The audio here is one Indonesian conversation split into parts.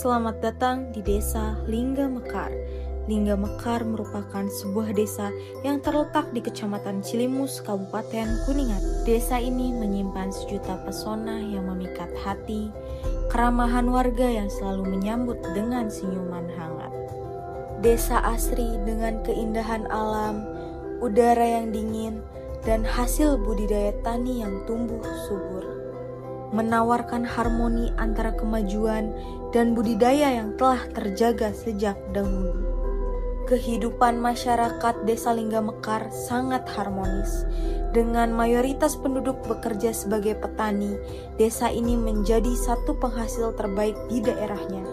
Selamat datang di Desa Lingga Mekar. Lingga Mekar merupakan sebuah desa yang terletak di Kecamatan Cilimus, Kabupaten Kuningan. Desa ini menyimpan sejuta pesona yang memikat hati, keramahan warga yang selalu menyambut dengan senyuman hangat. Desa asri dengan keindahan alam, udara yang dingin, dan hasil budidaya tani yang tumbuh subur. Menawarkan harmoni antara kemajuan dan budidaya yang telah terjaga sejak dahulu. Kehidupan masyarakat Desa Lingga Mekar sangat harmonis. Dengan mayoritas penduduk bekerja sebagai petani, desa ini menjadi satu penghasil terbaik di daerahnya.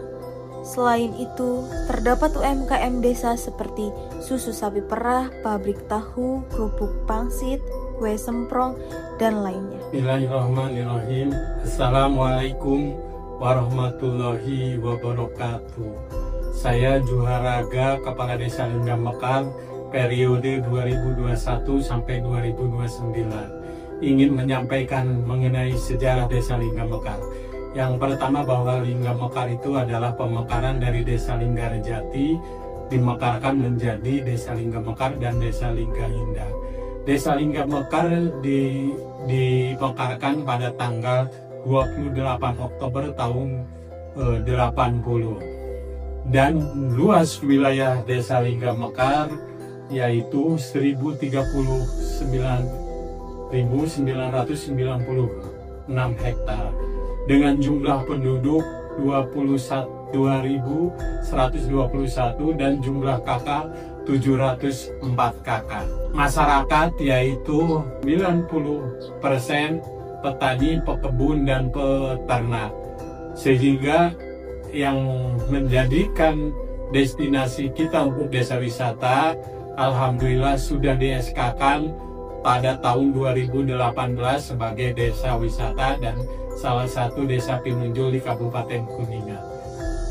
Selain itu, terdapat UMKM desa seperti susu sapi perah, pabrik tahu, kerupuk pangsit, kue semprong, dan lainnya. Bismillahirrahmanirrahim. Assalamualaikum warahmatullahi wabarakatuh. Saya Juharaga, Kepala Desa Lingga Mekar, periode 2021 sampai 2029. Ingin menyampaikan mengenai sejarah Desa Lingga Mekar. Yang pertama bahwa Lingga Mekar itu adalah pemekaran dari Desa Linggarejati, dimekarkan menjadi Desa Lingga Mekar dan Desa Lingga Indah. Desa Lingga Mekar dimekarkan pada tanggal 28 Oktober tahun 80. Dan luas wilayah Desa Lingga Mekar yaitu 1039.996 hektar dengan jumlah penduduk 21.121 dan jumlah kakak 704 kakak. Masyarakat yaitu 90% petani, pekebun, dan peternak. Sehingga yang menjadikan destinasi kita untuk desa wisata, alhamdulillah sudah di-SK-kan pada tahun 2018 sebagai desa wisata dan salah satu desa pinunjul di Kabupaten Kuningan.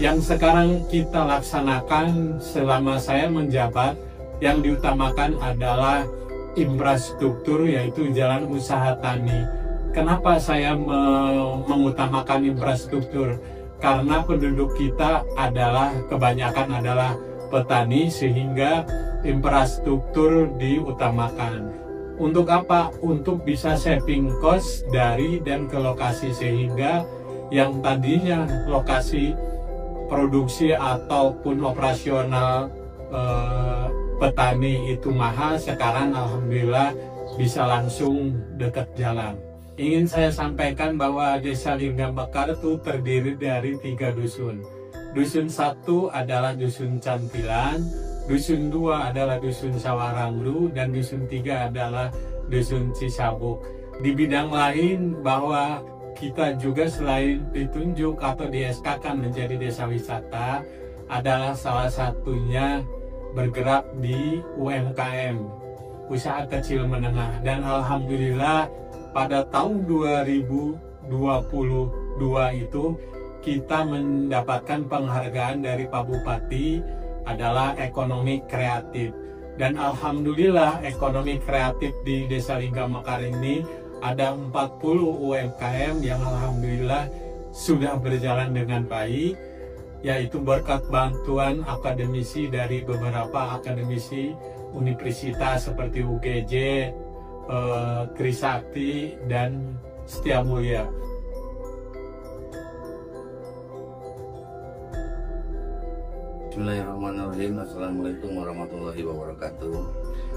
Yang sekarang kita laksanakan selama saya menjabat, yang diutamakan adalah infrastruktur, yaitu jalan usaha tani. Kenapa saya mengutamakan infrastruktur? Karena penduduk kita kebanyakan adalah petani, sehingga infrastruktur diutamakan. Untuk apa? Untuk bisa saving cost dari dan ke lokasi, sehingga yang tadinya lokasi produksi ataupun operasional petani itu mahal, sekarang alhamdulillah bisa langsung dekat jalan. Ingin saya sampaikan bahwa Desa Lingga Mekar itu terdiri dari 3 dusun. Dusun 1 adalah Dusun Cantilan, Dusun 2 adalah Dusun Sawaranglu, dan Dusun 3 adalah Dusun Cisabuk. Di bidang lain bahwa kita juga selain ditunjuk atau di-SK-kan menjadi desa wisata, adalah salah satunya bergerak di UMKM, usaha kecil menengah. Dan alhamdulillah pada tahun 2022 itu kita mendapatkan penghargaan dari Pak Bupati adalah ekonomi kreatif. Dan alhamdulillah ekonomi kreatif di Desa Lingga Mekar ini ada 40 UMKM yang alhamdulillah sudah berjalan dengan baik, yaitu berkat bantuan akademisi dari beberapa akademisi universitas seperti UGJ, Trisakti, dan Setia Mulia. Bismillahirrahmanirrahim. Assalamualaikum warahmatullahi wabarakatuh.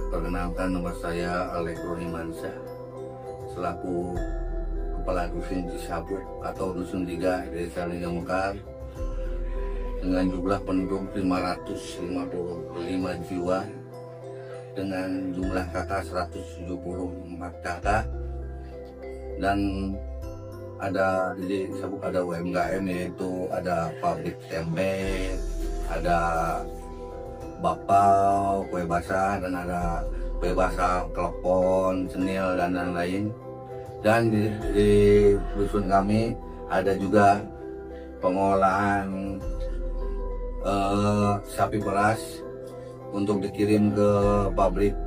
Perkenalkan, nama saya Alek Ronimansyah, selaku Kepala Dusun Cisabuk atau Dusun 3 Desa Lingga Mekar, dengan jumlah penduduk 555 jiwa, dengan jumlah kakak 174 kakak, dan ada di Cisabuk ada UMKM, yaitu ada pabrik tempe, ada bakpao, kue basah, dan ada kue basah, klepon, cenil, dan lain-lain. Dan di dusun kami ada juga pengolahan sapi beras untuk dikirim ke pabrik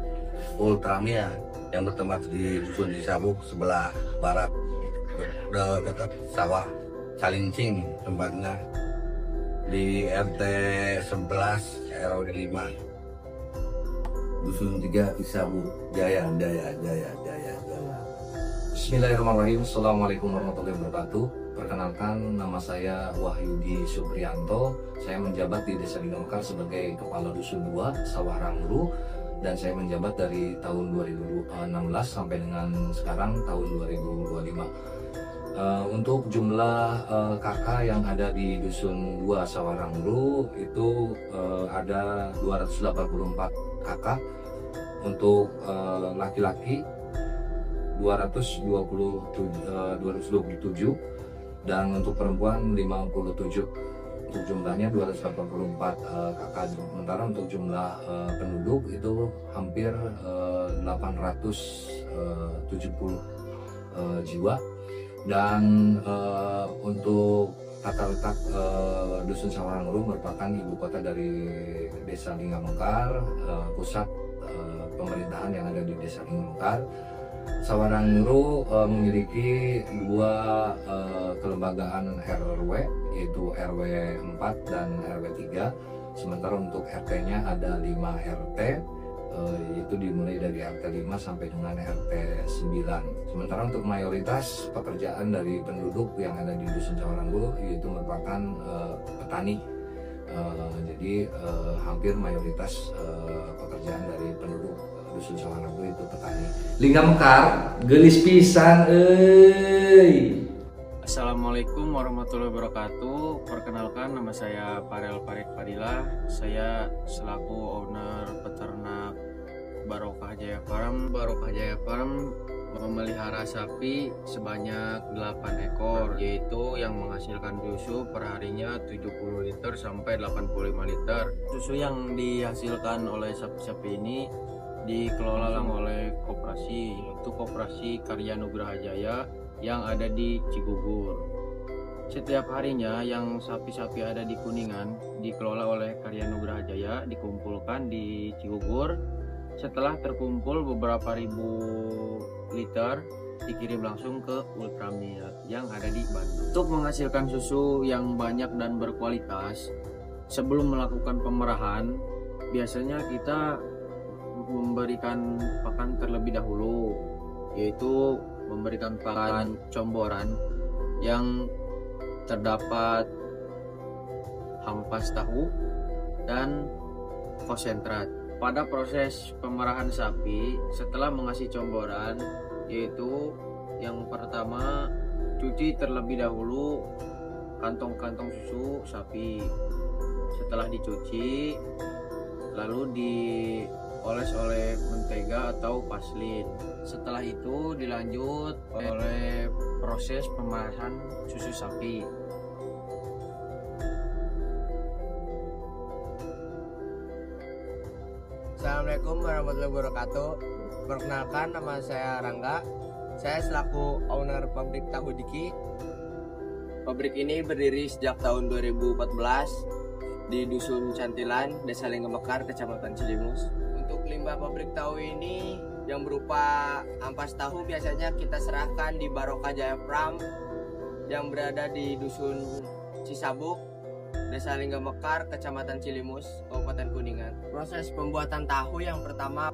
Ultramia yang bertempat di dusun Cisabuk sebelah barat dekat sawah Calincing tempatnya. di RT 11 RW 5 Dusun 3 Cisabu Jaya. Bismillahirrahmanirrahim. Assalamualaikum warahmatullahi wabarakatuh. Perkenalkan, nama saya Wahyudi Supriyanto. Saya menjabat di Desa Lingga Mekar sebagai Kepala Dusun 2 Sawah Rangru, dan saya menjabat dari tahun 2016 sampai dengan sekarang tahun 2025. Untuk jumlah kakak yang ada di Dusun 2 Sawah Rangru itu ada 284 kakak. Untuk laki-laki 227 dan untuk perempuan 57. Untuk jumlahnya 284 kakak. Sementara untuk jumlah penduduk itu hampir 870 jiwa. Dan untuk tata letak Dusun Sawah Rangru merupakan ibu kota dari Desa Lingga Mekar, pusat pemerintahan yang ada di Desa Lingga Mekar. Sawah Rangru memiliki dua kelembagaan RW, yaitu RW 4 dan RW 3. Sementara untuk RT-nya ada 5 RT, yaitu dimulai dari RT 5 sampai dengan RT 9. Sementara untuk mayoritas pekerjaan dari penduduk yang ada di Dusun Sawah Rangru yaitu merupakan petani. Jadi hampir mayoritas pekerjaan dari penduduk Dusun Sawah Rangru itu petani. Lingga Mekar gelis pisan euy. Assalamualaikum warahmatullahi wabarakatuh. Perkenalkan, nama saya Farel Farid Fadilah. Saya selaku owner peternak Barokah Jaya Farm. Barokah Jaya Farm memelihara sapi sebanyak 8 ekor, yaitu yang menghasilkan susu perharinya 70 liter sampai 85 liter. Susu yang dihasilkan oleh sapi-sapi ini dikelola oleh koperasi, yaitu Koperasi Karya Nugraha Jaya yang ada di Cigugur. Setiap harinya yang sapi-sapi ada di Kuningan dikelola oleh Karya Nugraha Jaya, dikumpulkan di Cigugur. Setelah terkumpul beberapa ribu liter, dikirim langsung ke Ultramilk yang ada di Bandung. Untuk menghasilkan susu yang banyak dan berkualitas, sebelum melakukan pemerahan, biasanya kita memberikan pakan terlebih dahulu, yaitu memberikan pakan comboran yang terdapat ampas tahu dan konsentrat. Pada proses pemerahan sapi setelah mengasih comboran, yaitu yang pertama, cuci terlebih dahulu kantong-kantong susu sapi. Setelah dicuci, lalu dioles oleh mentega atau paslin. Setelah itu dilanjut oleh proses pemerahan susu sapi. Assalamualaikum warahmatullahi wabarakatuh. Perkenalkan, nama saya Rangga. Saya selaku owner pabrik tahu Diki. Pabrik ini berdiri sejak tahun 2014 di Dusun Cantilan, Desa Lingga Mekar, Kecamatan Cilimus. Untuk limbah pabrik tahu ini yang berupa ampas tahu biasanya kita serahkan di Barokah Jaya Farm yang berada di Dusun Cisabuk, Desa Lingga Mekar, Kecamatan Cilimus, Kabupaten Kuningan. Proses pembuatan tahu yang pertama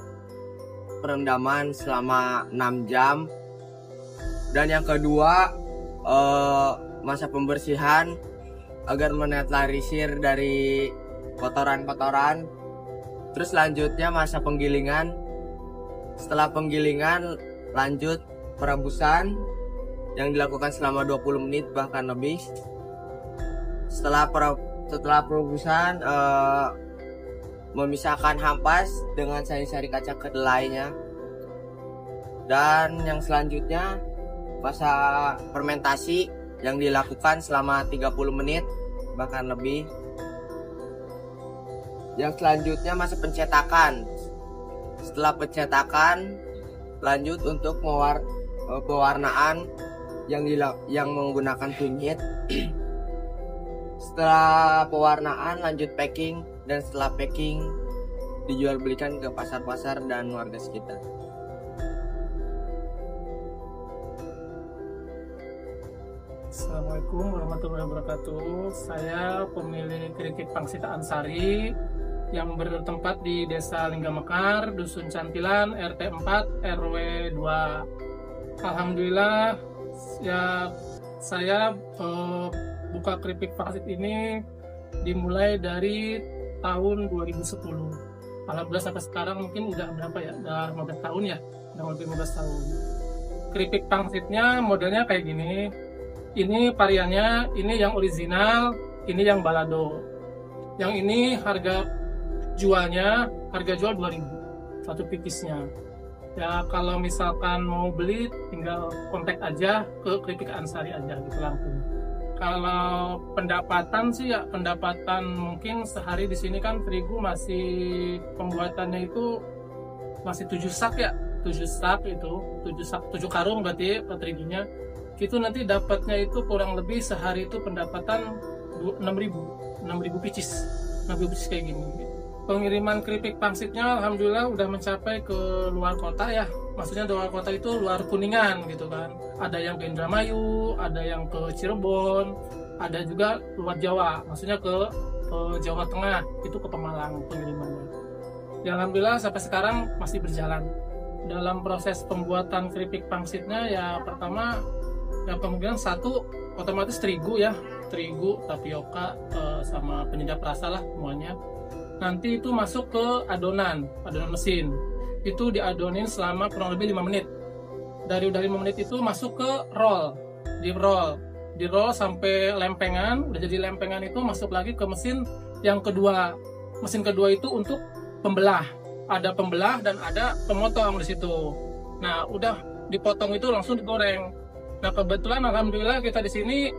perendaman selama 6 jam, dan yang kedua masa pembersihan agar menetralisir dari kotoran-kotoran. Terus lanjutnya masa penggilingan. Setelah penggilingan lanjut perebusan yang dilakukan selama 20 menit bahkan lebih. Setelah perebusan memisahkan ampas dengan sari-sari kaca kedelainya. Dan yang selanjutnya masa fermentasi yang dilakukan selama 30 menit bahkan lebih. Yang selanjutnya masa pencetakan. Setelah pencetakan lanjut untuk pewarnaan yang menggunakan kunyit. Setelah pewarnaan lanjut packing, dan setelah packing dijual belikan ke pasar-pasar dan warga sekitar. Assalamualaikum warahmatullahi wabarakatuh. Saya pemilik keripik pangsit Ansari yang bertempat di Desa Linggamekar, Dusun Cantilan, RT 4, RW 2. Alhamdulillah ya, saya buka keripik pangsit ini dimulai dari tahun 2010. Alhamdulillah sampai sekarang mungkin udah berapa ya? Udah 15 tahun ya, udah lebih 15 tahun. Keripik pangsitnya modelnya kayak gini. Ini variannya, ini yang original, ini yang balado. Yang ini harga jual 2.000 satu pipisnya. Ya kalau misalkan mau beli tinggal kontak aja ke Keripik Ansari aja gitu langsung. Kalau pendapatan sih ya, pendapatan mungkin sehari di sini kan terigu masih pembuatannya itu masih 7 sak ya, 7 sak itu, 7 karung berarti terigunya. Itu nanti dapatnya itu kurang lebih sehari itu pendapatan 6.000 picis kayak gini. Pengiriman keripik pangsitnya alhamdulillah udah mencapai ke luar kota ya, maksudnya luar kota itu luar Kuningan gitu kan. Ada yang ke Indramayu, ada yang ke Cirebon, ada juga luar Jawa, maksudnya ke Jawa Tengah, itu ke Pemalang pengirimannya. Ya, alhamdulillah sampai sekarang masih berjalan. Dalam proses pembuatan keripik pangsitnya ya, pertama ya kemungkinan satu otomatis terigu ya, terigu, tapioka sama penyedap rasa lah semuanya. Nanti itu masuk ke adonan mesin. Itu diadonin selama kurang lebih 5 menit. Dari 5 menit itu masuk ke di roll sampai lempengan. Udah jadi lempengan itu masuk lagi ke mesin yang kedua. Mesin kedua itu untuk pembelah. Ada pembelah dan ada pemotong di situ. Nah, udah dipotong itu langsung digoreng. Nah, kebetulan alhamdulillah kita di sini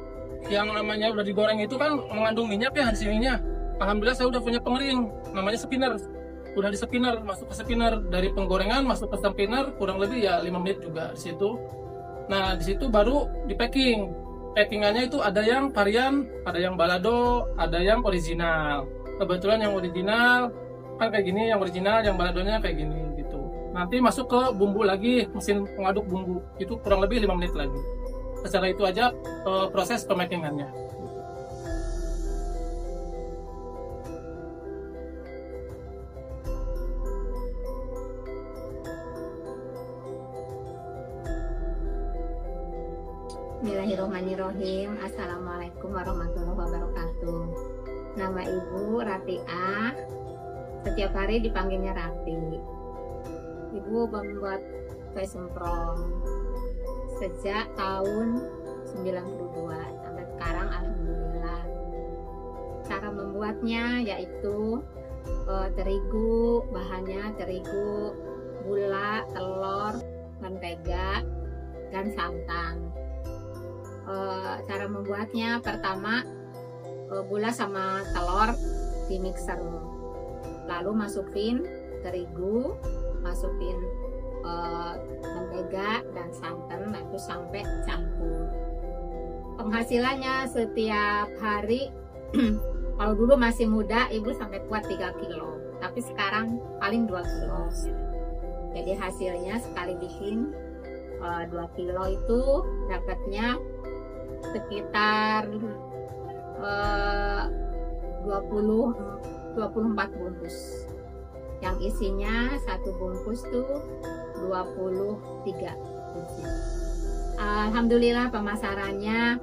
yang namanya udah digoreng itu kan mengandung minyak ya di sininya. Alhamdulillah saya udah punya pengering, namanya spinner. Udah di spinner, masuk ke spinner, dari penggorengan masuk ke spinner kurang lebih ya 5 menit juga di situ. Nah, di situ baru di packing. Packingannya itu ada yang varian, ada yang balado, ada yang original. Kebetulan yang original kan kayak gini, yang original, yang baladonya kayak gini gitu. Nanti masuk ke bumbu lagi, mesin pengaduk bumbu, itu kurang lebih 5 menit lagi. Secara itu aja proses pemakingannya. Bismillahirrahmanirrahim. Assalamualaikum warahmatullahi wabarakatuh. Nama Ibu Ratiah, setiap hari dipanggilnya Rati. Ibu membuat kue semprong sejak tahun 92 sampai sekarang alhamdulillah. Cara membuatnya yaitu terigu, bahannya terigu, gula, telur, mentega, dan santan. Cara membuatnya pertama gula sama telur di mixer, lalu masukin terigu, masukin mentega dan santan, itu sampai campur. Penghasilannya setiap hari kalau dulu masih muda ibu sampai kuat 3 kilo, tapi sekarang paling 2 kilo. Jadi hasilnya sekali bikin 2 kilo itu dapatnya sekitar 24 bungkus. Yang isinya satu bungkus tuh 23 bungkus. Alhamdulillah pemasarannya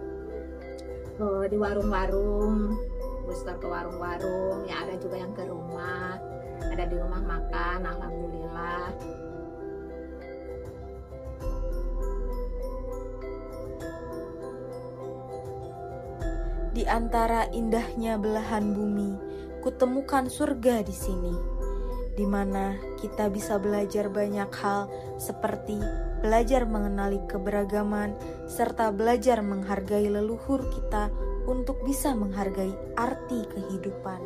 di warung-warung, booster ke warung-warung, ya ada juga yang ke rumah, ada di rumah makan, alhamdulillah. Di antara indahnya belahan bumi, kutemukan surga di sini, di mana kita bisa belajar banyak hal seperti belajar mengenali keberagaman serta belajar menghargai leluhur kita untuk bisa menghargai arti kehidupan.